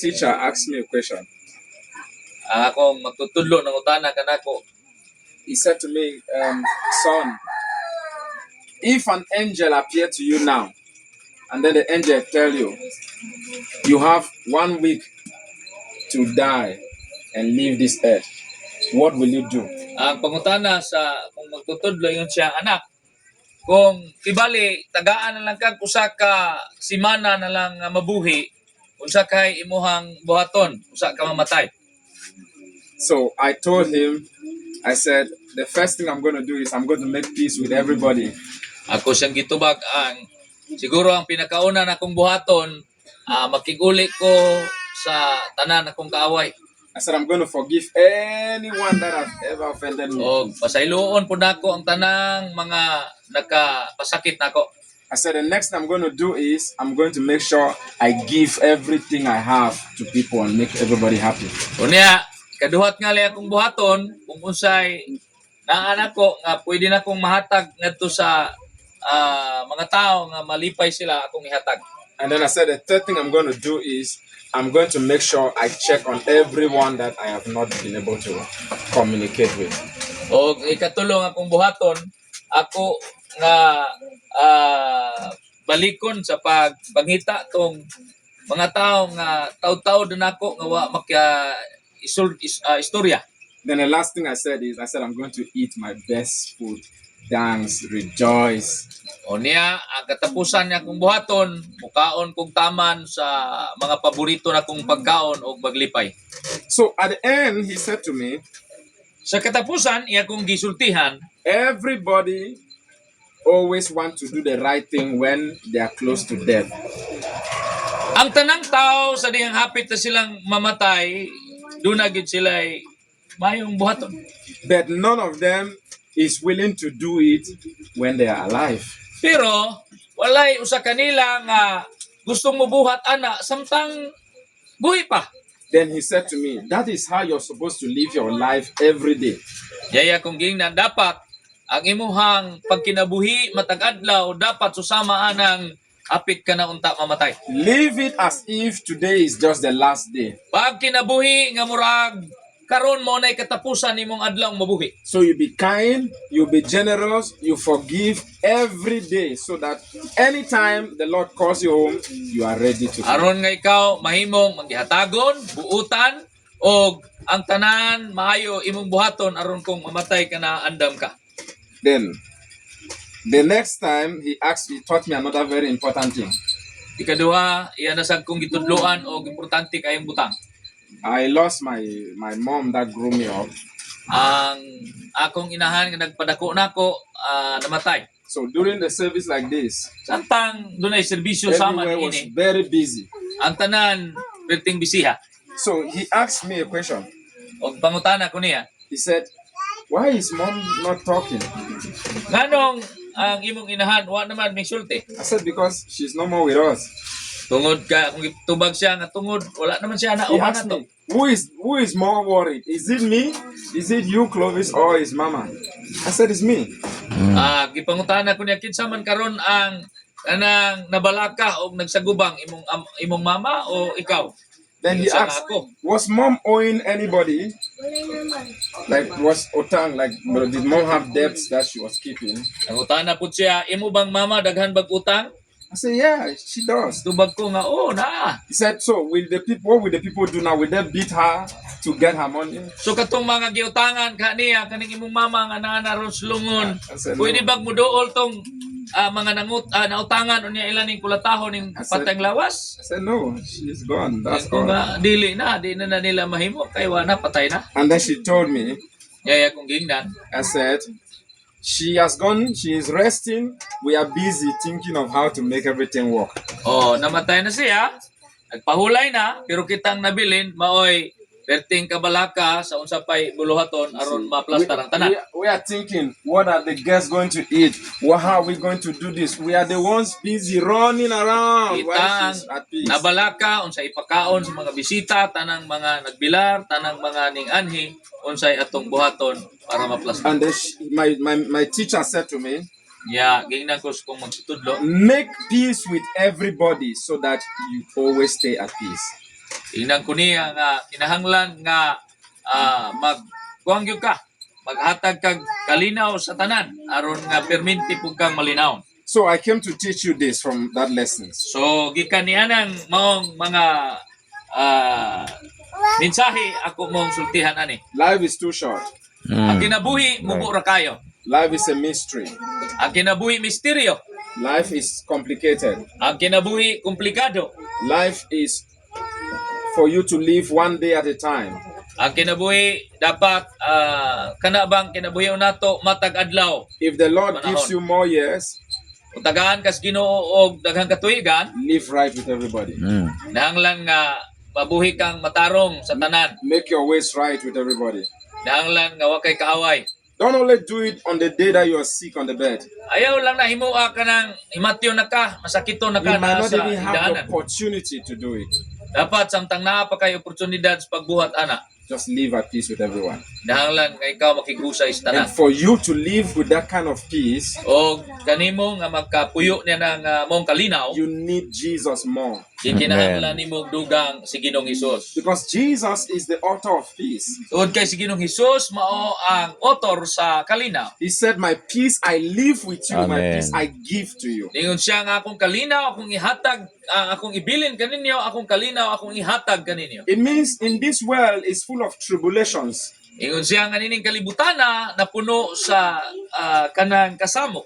teacher asked me a question. Akong magtutudlo ng utana kanako. He said to me, son, if an angel appeared to you now, and then the angel tell you, you have 1 week to die and leave this earth, what will you do? Ang pangutana sa kung magtutudlo yun siya, anak, kung tibali tagaan na lang kag usa ka simana na lang nga mabuhi, usa kay imuhang buhaton, usa ka mamatay. So I told him, I said, the first thing I'm going to do is I'm going to make peace with everybody. Ako siyang gitubag ang siguro ang pinakauna na kong buhaton, makiguli ko sa tanan akong kaaway. I said, I'm going to forgive anyone that has ever offended me. O pasayloon po nako ang tanang mga nakapasakit nako. I said, the next thing I'm going to do is I'm going to make sure I give everything I have to people and make everybody happy. Unya, kaduhat nga li akong buhaton, kung unsay naanak ko nga pwede na akong mahatag ngadto sa mga tao nga malipay sila akong ihatag. And then I said, the third thing I'm going to do is I'm going to make sure I check on everyone that I have not been able to communicate with. O ikatulong akong buhaton, ako nga balikon sa paghita tong mga tao nga taw-taw din ako nga wa makya istorya. Then the last thing I said is, I said, I'm going to eat my best food, dance, rejoice. O niya, ang katapusan niya kong buhaton, mukaon kong taman sa mga paborito na kong pagkaon o maglipay. So at the end, he said to me, Sa katapusan, iya kong gisultihan, everybody always want to do the right thing when they are close to death. ang tanang tao sa dihang hapit na silang mamatay, doon na gid sila ay mayong buhaton. But none of them is willing to do it when they are alive. Pero, walay usa kanila nga gustong mubuhat ana, samtang buhi pa. Then he said to me, that is how you're supposed to live your life every day. Yaya kong gingnan, dapat ang imuhang pagkinabuhi matag adlaw dapat susama anang apit ka na unta mamatay. Live it as if today is just the last day. Pag kinabuhi nga murag karon mo nay katapusan nimong adlaw mabuhi. So you be kind, you be generous, you forgive every day so that anytime the Lord calls you home, you are ready to. Aron nga ikaw mahimong manggihatagon, buutan og ang tanan maayo imong buhaton aron kung mamatay ka na andam ka. Then, the next time he taught me another very important thing. Ikaduha, iya na sad kong gitudloan og importante kayong butang. I lost my mom that grew me up. Ang akong inahan nga nagpadako nako namatay. So during the service like this, Samtang dunay serbisyo sama everywhere was niini, very busy. ang tanan perting bisiha. So he asked me a question. Og pangutana ko niya, He said, why is mom not talking? nganong ang imong inahan wa naman may sulti? I said, because she's no more with us. Tungod ka kung tubag siya nga tungod wala naman siya na He uman asked to. me, who is more worried? Is it me? Is it you, Clovis, or is mama? I said, it's me. Gipangutana ko niya kinsa man karon ang kanang nabalaka og nagsagubang imong mama o ikaw? Then he Kinsa nga asked, ako? was mom owing anybody? Like, did mom have debts that she was keeping? Nangutana pud siya, imo bang mama daghan bag utang? I said, yeah, she does. Tubag ko nga, na. He said, so what will the people do now? Will they beat her to get her money? So katong mga giutangan kaniya kaning imong mama nga naanaron lungon. I said, no. Pwede bag mo dool tong mga nautangan unya ilan ning kulatahon ning I said- patang lawas? I said, no, she's gone. That's Kung all. dili na, di na nila mahimo kay wa na patay na. And then she told me, Yaya kong gingnan. I said, she has gone, she is resting. We are busy thinking of how to make everything work. Namatay na siya. Nagpahulay na, pero kitang nabilin maoy perting kabalaka sa unsa pay buluhaton aron maplastar ang tanan. We are thinking, what are the guests going to eat? How are we going to do this? We are the ones busy running around while Kitang she's at peace. nabalaka unsay ipakaon sa mga bisita, tanang mga nagbilar, tanang mga ning anhi, unsay atong buhaton para maplastar. And then my teacher said to me, Gingnan ko kung magsutudlo. make peace with everybody so that you always stay at peace. Ingnan ko niya nga kinahanglan nga magkuhang gyud ka. Maghatag kag kalinaw sa tanan aron nga perminti pug kang malinaw. So I came to teach you this from that lessons. So gikan niya nang maong mga mensahe ako mong sultihan ani. Life is too short. Ang kinabuhi mubo ra kayo. Life is a mystery. Ang kinabuhi misteryo. Life is complicated. Ang kinabuhi komplikado. Life is for you to live one day at a time. Ang kinabuhi dapat kana bang kinabuhi nato matag adlaw. If the Lord Panahon. gives you more years, Kung tagaan kas Ginoo og daghang katuigan, live right with everybody. nahanglan nga mabuhi kang matarong sa tanan. Make your ways right with everybody. Nahanglan nga wa kay kaaway. Don't only do it on the day that you are sick on the bed. Ayaw lang na himua ka ng himatyo na ka, masakito na You ka might na not sa even have the higdaanan. opportunity to do it. Dapat samtang naa pa kay oportunidad sa pagbuhat ana. Just live at peace with everyone. Nahanglan nga ikaw makigusay sa And tanan. for you to live with that kind of peace, O kanimo nga magkapuyo niya ng mong kalinaw, you need Jesus more. kinahanglan nimo og dugang si Ginoong Hesus. Because Jesus is the author of peace. Tungod kay si Ginoong Hesus mao ang author sa kalinaw. He said, my peace I live with you, my Amen. peace I give to you. Ningon siya nga akong kalinaw, akong ihatag, akong ibilin kaninyo, akong kalinaw, akong ihatag kaninyo. It means in this world is full of tribulations. Ingon siya nga nining kalibutana na puno sa kanang kasamo.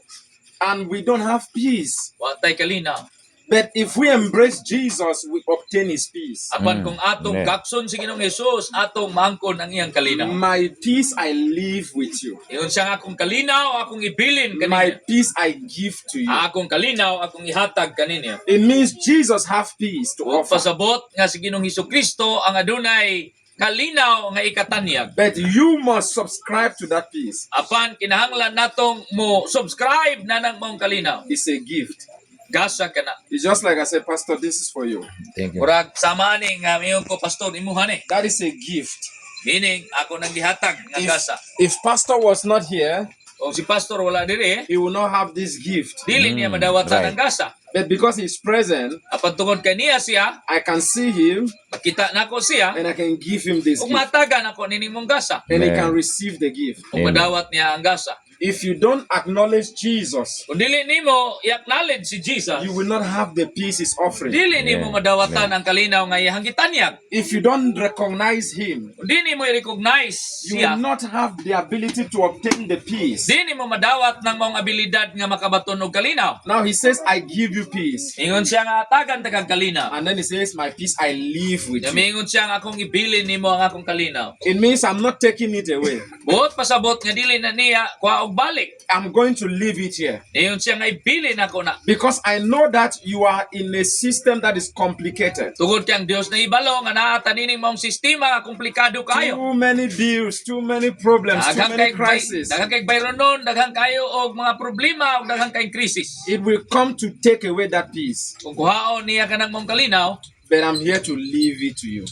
And we don't have peace. Watay kalinaw. But if we embrace Jesus, we obtain his peace. Apan kung atong Yeah. gakson si Ginoong Hesus, atong mangkon ang iyang kalinaw. My peace I live with you. Ingon siya nga akong kalinaw, akong ibilin My kaninyo. peace I give to you. Akong kalinaw, akong ihatag kaninyo. It means Jesus have peace to Ug offer. pasabot nga si Ginoong Hesukristo ang adunay kalinaw nga ikatanyag. But you must subscribe to that peace. Apan kinahanglan natong mo subscribe na nang mong kalinaw. It's a gift. Gasa ka na. It's just like I said, Pastor, this is for you. Thank you. Murag sama ni nga mayon ko pastor imuhan ni. That is a gift. Meaning ako nang gihatag nga gasa. If Pastor was not here, O si pastor wala diri, he will not have this gift. dili niya madawatan right. ang gasa. But because he's present, Apan tungod kay niya siya, I can see him makita nako siya, and I can give him this ug gift. matagan ako nining mong gasa. And he Amen. can receive the gift. Ug Amen. madawat niya ang gasa. If you don't acknowledge Jesus, Kung dili nimo i-acknowledge si Jesus, you will not have the peace he's offering. dili nimo Amen. madawatan ang kalinaw nga iyang gitanyag. If you don't recognize him, Kung di nimo i-recognize you siya, will not have the ability to obtain the peace. di nimo madawat ng mong abilidad nga makabaton og kalinaw. Now he says, I give you peace. Ingon siya nga atagan tagang kalinaw. And then he says, my peace I live with you. Namingon siya nga akong ibilin nimo ang akong kalinaw. It means I'm not taking it away. Buot pasabot nga dili na niya kuha og balik. I'm going to leave it here. Ingon siya nga ibilin ako na. Because I know that you are in a system that is complicated. Tungod kay ang Dios na ibalo nga naa nining mong sistema nga komplikado kayo. Too many bills, too many problems, too Daghang many kay crises. daghang kay bayronon, daghang kayo og mga problema ug daghang kay krisis. It will come to take away that peace. Kung kuhaon niya kanang mong kalinaw, But I'm here to leave it to you.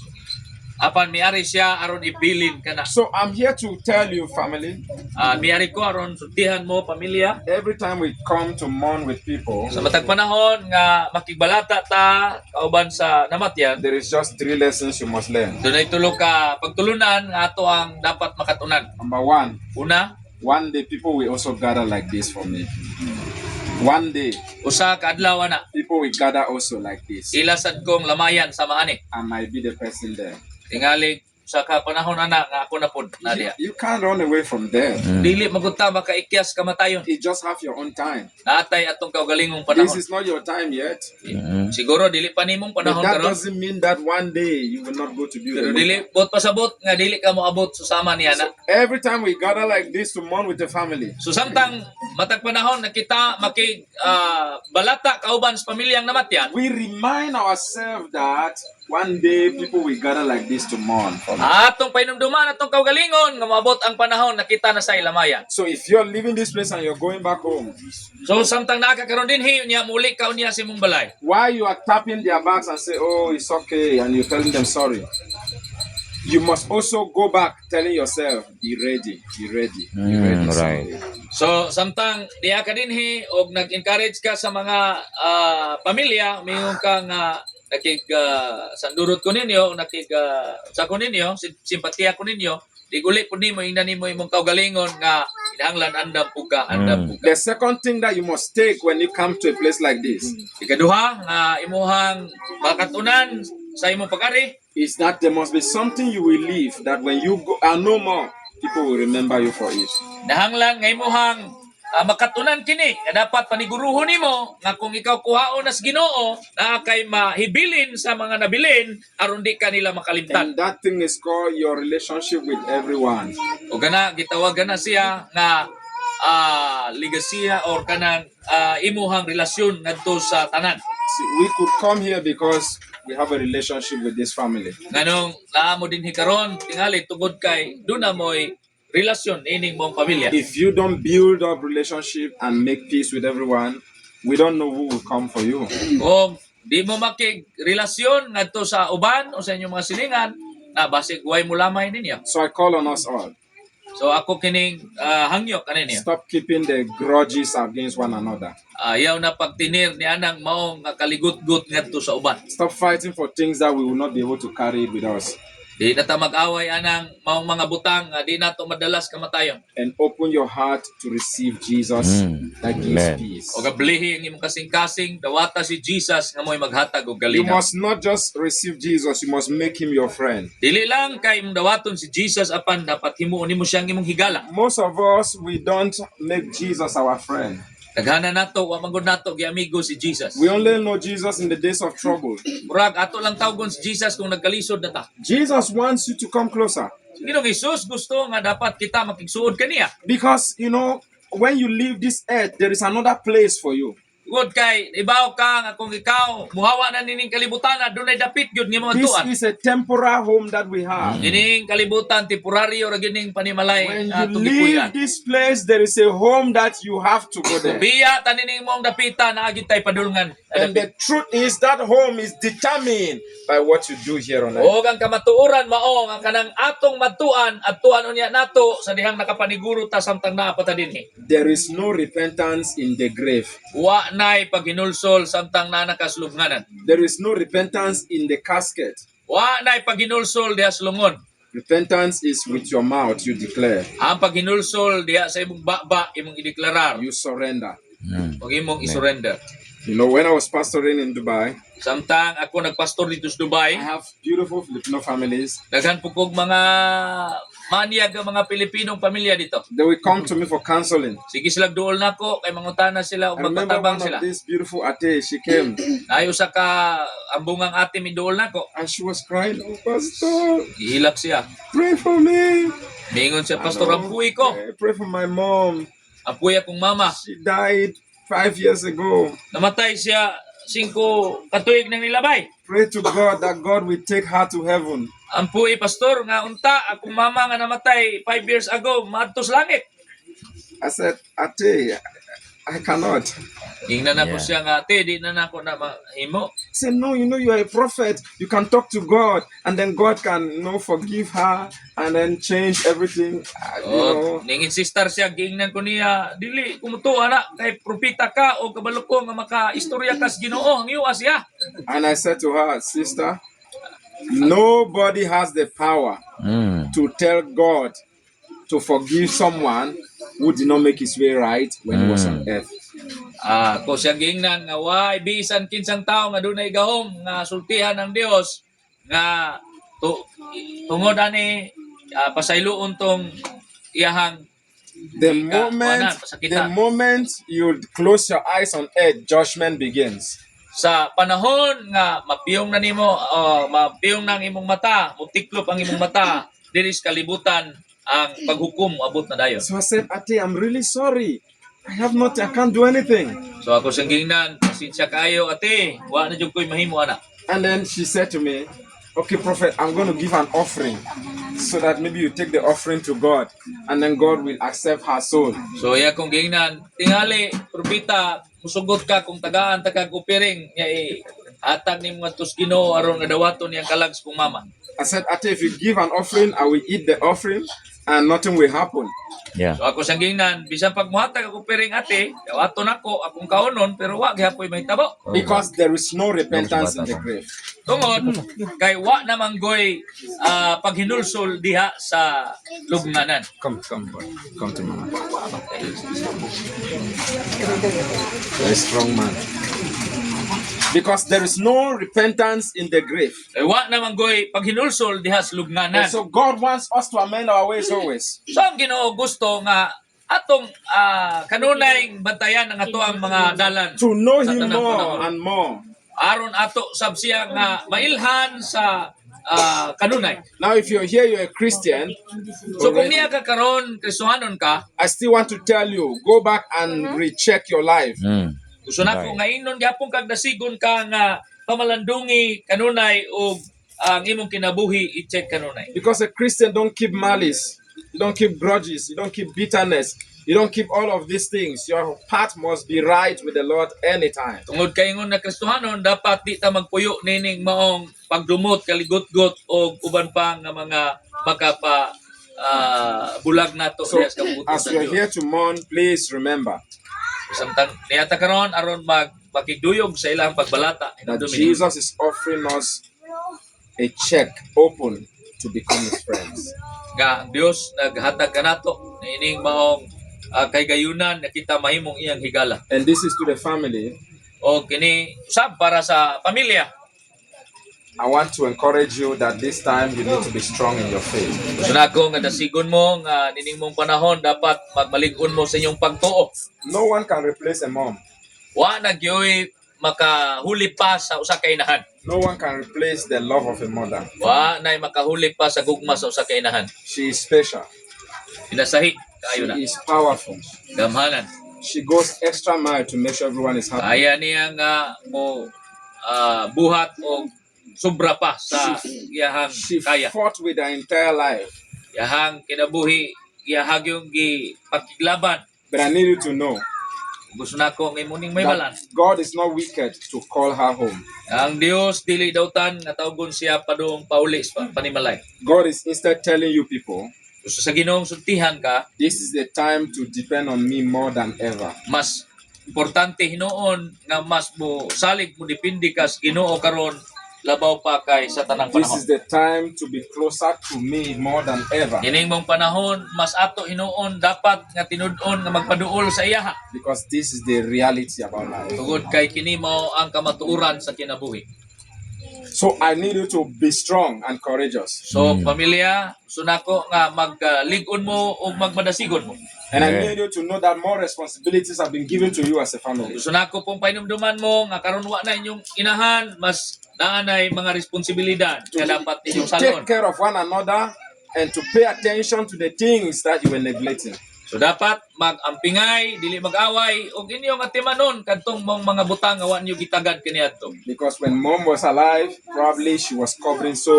apan miari siya aron ibilin kana. So I'm here to tell you, family, Miari ko aron sultihan mo pamilya. every time we come to mourn with people, Sa matag panahon nga makigbalata ta kauban sa namatyan, there is just 3 lessons you must learn. dunay tulo ka pagtulunan nga ato ang dapat makatunan. Number 1, Una, one day people will also gather like this for me. One day, usa ka adlaw na people will gather also like this. ilasad kong lamayan sa maani. I might be the person there. Tingali sa ka panahon ana nga ako na pod na diha. You can't run away from there. Dili magunta makaikyas kamatayon. You just have your own time. Naatay atong kaugalingong This panahon. is not your time yet. Siguro dili pa nimong But panahon that karon. doesn't mean that one day you will not go to be Pero with dili bot pasabot nga dili ka moabot susama niya na. Every time we gather like this to mourn with the family, So samtang matag panahon na kita balata kauban sa pamilyang namatyan, we remind ourselves that one day people will gather like this to mourn for me. atong painumduman atong kaugalingon nga moabot ang panahon na kita na sa ilamayan. So if you're leaving this place and you're going back home, So samtang nakakaroon din hiyo niya muli ka niya si mong balay. while you are tapping their backs and say, oh, it's okay, and you're telling them sorry, you must also go back telling yourself, be ready, be ready, be ready. right. So samtang diya ka dinhi og nag-encourage ka sa mga pamilya, mayong ka nga sandurot ko ninyo, sa ko ninyo, simpatiya ko ninyo, di uli po nimo ina nimo imong kaugalingon nga kinahanglan andam puga. The second thing that you must take when you come to a place like this Ikaduha nga imuhang makatunan sa imong pag-ari is that there must be something you will leave that when you go are no more, people will remember you for it. nahanglan nga imuhang makatunan kini nga dapat paniguruhon nimo nga kung ikaw kuhaon na sa Ginoo na kay mahibilin sa mga nabilin aron di kanila makalimtan. And that thing is called your relationship with everyone. O gana gitawagan na siya nga ligasiya or kanang imuhang relasyon ngadto sa tanan. See, we could come here because we have a relationship with this family. Nganong naamo din hikaron tingali tungod kay duna moy relasyon ining mong pamilya. If you don't build up relationship and make peace with everyone, we don't know who will come for you. Kung di mo makig-relasyon ngadto sa uban o sa inyong mga silingan, na basig way mo lamay ninyo. So I call on us all. So ako kining hangyo kaninyo. Stop keeping the grudges against one another. Ayaw na pagtinir ni anang maong kaligut-gut ngadto sa uban. Stop fighting for things that we will not be able to carry it with us. Di na ta mag-away anang maong mga butang nga di nato madalas kamatayon. And open your heart to receive Jesus that gives Amen. peace. O gablihi ang imong kasing-kasing dawata si Jesus nga mo'y maghatag og You galingaw. must not just receive Jesus, you must make him your friend. Dili lang kay imong dawaton si Jesus apan dapat himuon nimo siyang imong higala. Most of us, we don't make Jesus our friend. Daghana nato wa magud nato giamigo si Jesus. We only know Jesus in the days of trouble. Murag ato lang tawgon si Jesus kung nagkalisod na ta. Jesus wants you to come closer. Ginoong Jesus gusto nga dapat kita makigsuod kaniya. Because, you know, when you leave this earth, there is another place for you. Tungod kay ibaw ka nga kung ikaw muhawa na nining kalibutan na dunay dapit gyud nga mga This tuan. is a temporal home that we have. Gining kalibutan temporaryo ra gining panimalay When atong you gipuy-an. leave this place, there is a home that you have to go there. Biya tanining mong dapita na agit tay padulngan. And the truth is that home is determined by what you do here on earth. O ang kamatuoran mao nga kanang atong matuan at tuan unya nato sa dihang nakapaniguro ta samtang naa pa ta dinhi. There is no repentance in the grave. Wa nay paghinulsol samtang naa nakaslubnganan. There is no repentance in the casket. Wa nay paghinulsol diha sa lungon. Repentance is with your mouth, you declare, Ang paghinulsol diha sa imong baba imong ideklarar you surrender. ug imong isurrender. You know, when I was pastoring in Dubai, Samtang ako nagpastor dito sa Dubai, I have beautiful Filipino families. daghan po kog mga maniyag nga mga Pilipinong pamilya dito. They will come to me for counseling. Sige sila duol nako kay mangutana sila ug I remember magpatabang one sila. of these beautiful ate, she came Ayo sa ka ambungang ate mi duol nako. and she was crying, "Oh, Pastor, Ihilak siya. pray for me. Mingon siya, Pastor, Ano, ampuy ko. pray for my mom. Ampuy akong mama. She died 5 years ago. Namatay siya 5 katuig nang nilabay. Pray to God that God will take her to heaven." Ampuy, Pastor, nga unta, akong mama nga namatay 5 years ago, maadto sa langit. I said, "Ate, I cannot." Ingnan ako Yeah. siya nga, ate, di na nako na mahimo. He said, "No, you know, you are a prophet. You can talk to God, and then God can, you know, forgive her and then change everything." You know, Ning-insistar siya, giingnan ko niya, dili, kumuto, ana, kay propita ka o kabalo ko nga maka-istorya ka sa Ginoo, ang iwa siya. and I said to her, "Sister, nobody has the power to tell God to forgive someone who did not make his way right when he was on earth." Ko siya giingnan nga, why, bisan kinsang tao nga dunay gahom, nga sultihan ng Dios nga tungod ani pasayloon tong iyahang The Ika, moment, wanan, pasakitan. the moment you close your eyes on earth, judgment begins. sa panahon nga mapiyong na nimo mapiyong na ang imong mata, mutiklop ang imong mata, diri sa kalibutan ang paghukom abot na dayon. So I said, "Ate, I'm really sorry. I have not, I can't do anything." So ako siyang giingnan, pasensya kayo ate, wa na jud koy mahimo ana. And then she said to me, "Okay, Prophet, I'm going to give an offering so that maybe you take the offering to God and then God will accept her soul." So iya kong giingnan, tingali propeta, musugot ka kung tagaan ta kag upiring nya atag nimo ngadto sa Ginoo aron nga dawaton niyang kalag sa kong mama. I said, "Ate, if you give an offering, I will eat the offering. and nothing will happen. Yeah. So ako sang gingnan, bisan pag muhatag ako piring ate, dawaton ako akong kaonon pero wa gyapon mahitabo. Because there is no repentance in the grave. Tungod kay wa namang goy paghinulsol diha sa lubnganan. Come, boy. Come to mama. Very strong man. Because there is no repentance in the grave. Kay wa namang goy paghinulsol diha sa And lubnganan. so God wants us to amend our ways always. So ang Ginoo gusto nga atong kanunay bantayan ang ato ang mga dalan To know sa Him tanang more panahon. and more. Aron ato sab siya nga mailhan sa kanunay. Now, if you're here, you're a Christian, So kung already, niya ka karon Kristohanon ka, I still want to tell you, go back and recheck your life. Mm. gusto na ko nga inon gyapon kag dasigon ka nga pamalandungi kanunay o ang imong kinabuhi i-check kanunay. Because a Christian don't keep malice, you don't keep grudges, you don't keep bitterness, you don't keep all of these things. Your path must be right with the Lord anytime. Tungod kay ingon na Kristohanon dapat di ta magpuyo nining maong pagdumot kaligot-got o uban pa nga mga makapa bulag nato So, diha sa kabubuton as sa you're Dios. here to mourn, please remember Samtang niyata karon aron makigduyog sa ilang pagbalata that Dominic. Jesus is offering us a check open to become His friends. Nga ang Dios naghatag kanato ining maong kaygayunan na kita mahimong iyang higala. And this is to the family. O kini usab para sa pamilya. I want to encourage you that this time you need to be strong in your faith. Gusto na ko nga dasigon mo nga nining mong panahon dapat magmalig-on mo sa inyong pagtuo. No one can replace a mom. Wa na gyoy makahuli pa sa usa ka inahan. No one can replace the love of a mother. Wa na makahuli pa sa gugma sa usa ka inahan. She is special. Pinasahi She kayo na. is powerful. Gamhanan. She goes extra mile to make sure everyone is happy. Kaya niya nga mo buhat o sobra pa sa iyahang She kaya. fought with her entire life. Iyahang kinabuhi, iyahang yung pagkiglaban. But I need you to know Gusto na ko ng imuning may that balan. God is not wicked to call her home. Ang Dios dili dawtan nga tawgon siya padung pauli sa panimalay. God is instead telling you people, Gusto sa Ginoong sultihan ka, this is the time to depend on me more than ever. mas importante hinoon nga mas mo salig mo dipindi ka sa Ginoo karon labaw pa kay sa tanang This panahon. is the time to be closer to me more than ever. Kining mong panahon mas ato hinoon dapat nga tinud-on nga magpaduol sa iyaha. Because this is the reality about life. Tungod kay kini mao ang kamatuoran sa kinabuhi. So I need you to be strong and courageous. So pamilya, gusto nako nga maglig-on mo o magmadasigon mo. And I Yeah. need you to know that more responsibilities have been given to you as a family. Gusto nako pong painumduman mo nga karon wa na inyong inahan, mas naanay mga responsibilidad nga dapat inyong To salon. take care of one another and to pay attention to the things that you were neglecting. So dapat mag-ampingay, dili mag-away ug inyong atimanon kadtong mga butang nga wa niyo gitagad kaniadto. Because when mom was alive, probably she was covering so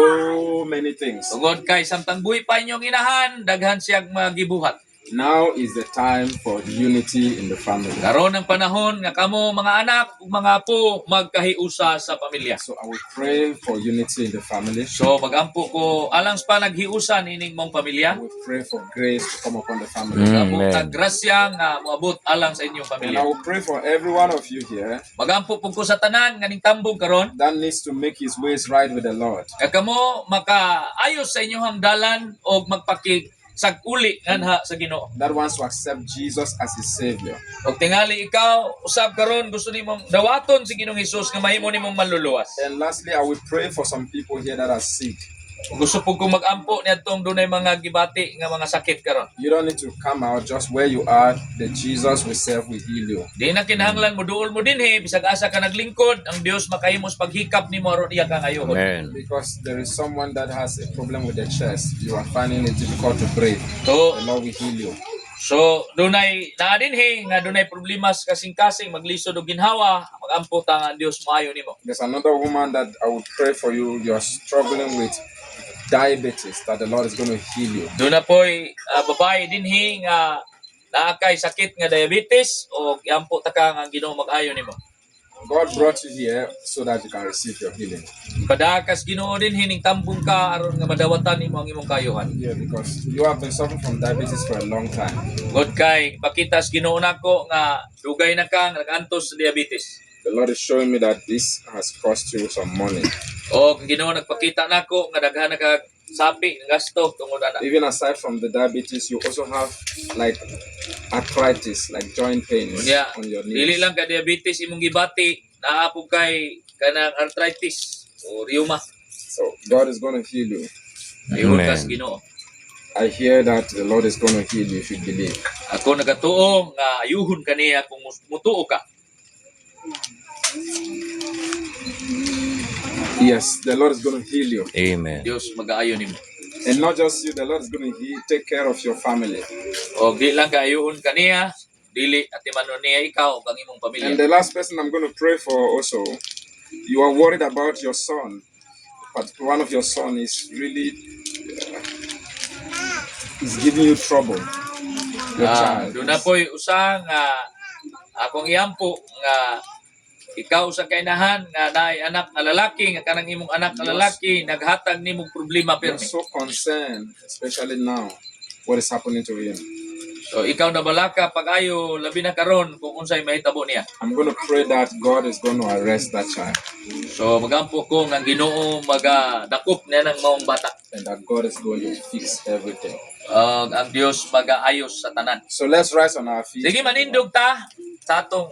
many things. Tungod kay samtang buhi pa inyong inahan, daghan siyang magibuhat. Now is the time for unity in the family. Karon ang panahon nga kamo mga anak ug mga apo magkahiusa sa pamilya. So I will pray for unity in the family. So magampo ko alang pa naghiusan ining mong I pamilya. will pray for grace to come upon the family. Gampo Amen. tag grasya nga moabot alang sa inyong And pamilya. I will pray for every one of you here Magampo pug ko sa tanan nga ning tambong karon that needs to make his ways right with the Lord. nga kamo makaayos sa inyong dalan o magpakig saguli nganha sa Ginoo. That wants to accept Jesus as his Savior. Og tingali ikaw usab karon gusto nimong dawaton si Ginoong Hesus nga mahimo nimong manluluwas. And lastly, I will pray for some people here that are sick. Gusto pug kong magampo niadtong dunay mga gibati nga mga sakit karon. You don't need to come out just where you are. The Jesus we serve will heal you. Di na kinahanglan mo duol mo dinhi bisag asa ka naglingkod, ang Dios makahimos paghikap nimo aron iya kang ayohon. Amen. Because there is someone that has a problem with the chest. You are finding it difficult to breathe. So, The Lord will heal you. so dunay naa dinhi nga dunay problema sa kasing-kasing maglisod og ginhawa, magampo ta nga ang Dios maayo nimo. There's another woman that I would pray for you. You're struggling with diabetes, that the Lord is going to heal you. Doon na po'y babae dinhi nga naa kay sakit nga diabetes o iampo ta ka nga ang Ginoo mag-ayo nimo. God brought you here so that you can receive your healing. Padakas Ginoo din hining tambong ka aron nga madawatan nimo ang imong kayuhan. Yeah, because you have been suffering from diabetes for a long time. God kay pakitas Ginoo nako nga dugay na kang nagantos sa diabetes. The Lord is showing me that this has cost you some money. O kung Ginoo nagpakita nako nga daghan na kag sapi nga gasto tungod ana. Even aside from the diabetes, you also have like arthritis, like joint pains Yeah. on your Dili knees. lang ka diabetes imong gibati, naa po kay kanang arthritis o rheuma. So God is going to heal you. Ayun Amen. kas Ginoo. I hear that the Lord is going to heal you if you believe. Ako nagatuo nga ayuhon kaniya kung mutuo ka. Yes, the Lord is going to heal you. Amen. Dios mag-aayo nimo. And not just you, the Lord is going to take care of your family. O di lang ka ayuhon kaniya, dili at imanon niya ikaw ug ang imong And pamilya. the last person I'm going to pray for also, you are worried about your son. But one of your son is really is giving you trouble. Your child. Doon na po'y usa nga akong iampo nga ikaw sa kainahan nga naay anak na lalaki nga kanang imong anak na lalaki naghatag nimong problema You're pirmi. so concerned, especially now, what is happening to him. So ikaw na balaka pag-ayo labi na karon kung unsay mahitabo niya. I'm going to pray that God is going to arrest that child So magampo ko nga Ginoo magadakop niya ng maong bata. and that God is going to fix everything. Ang Dios magaayos sa tanan. So let's rise on our feet. Sige manindog ta sa atong